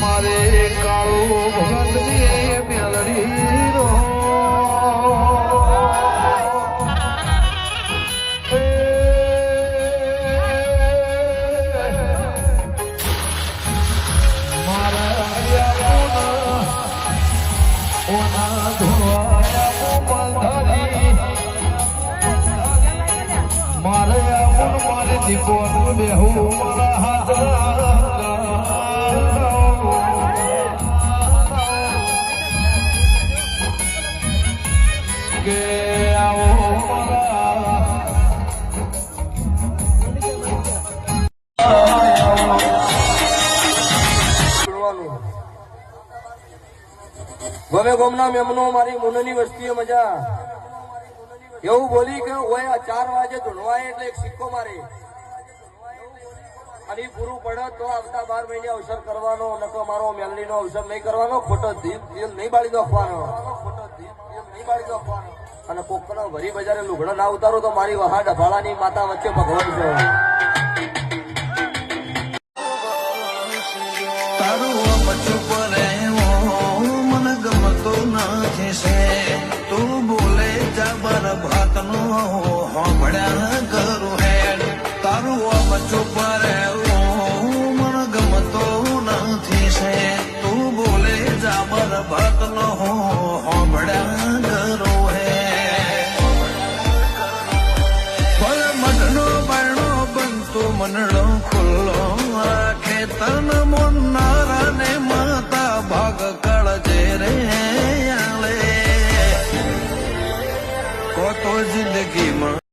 મારે કાળો ભગતની મેલડી રો મારે મારે દીપો બેહું મારા હાથ કે આવો ગમે ગોમના મેમનો મારી મુનની વસ્તીએ મજા એવું બોલી કે ઓય 4 વાગે ધૂણવાય એટલે એક સિક્કો મારે અને પૂરું પડે તો આવતા 12 મહિને અવસર કરવાનો નકો મારો મેલડીનો અવસર નહીં કરવાનો ખોટો દિલ નહીં બાળી નાખવાનો અને કોકનો ભરી બજારે લુગડો ના ઉતારો તો મારી વહા ડભાળાની માતા વચ્ચે ભગવાન છે તારું ચૂપ રહેવો મને ગમતો નથી તું બોલે જબર ભાતનો હોમળ્યા કરું હેડ તારું ચૂપ રહેવો મને ગમતો નથી તું બોલે જબર ભાતનો હોમળ્યા કરું મનડો ખુલ્લો રાખે તન મોનારા ને માતા ભાગ કળજે રે આલે કો તો જિંદગીમાં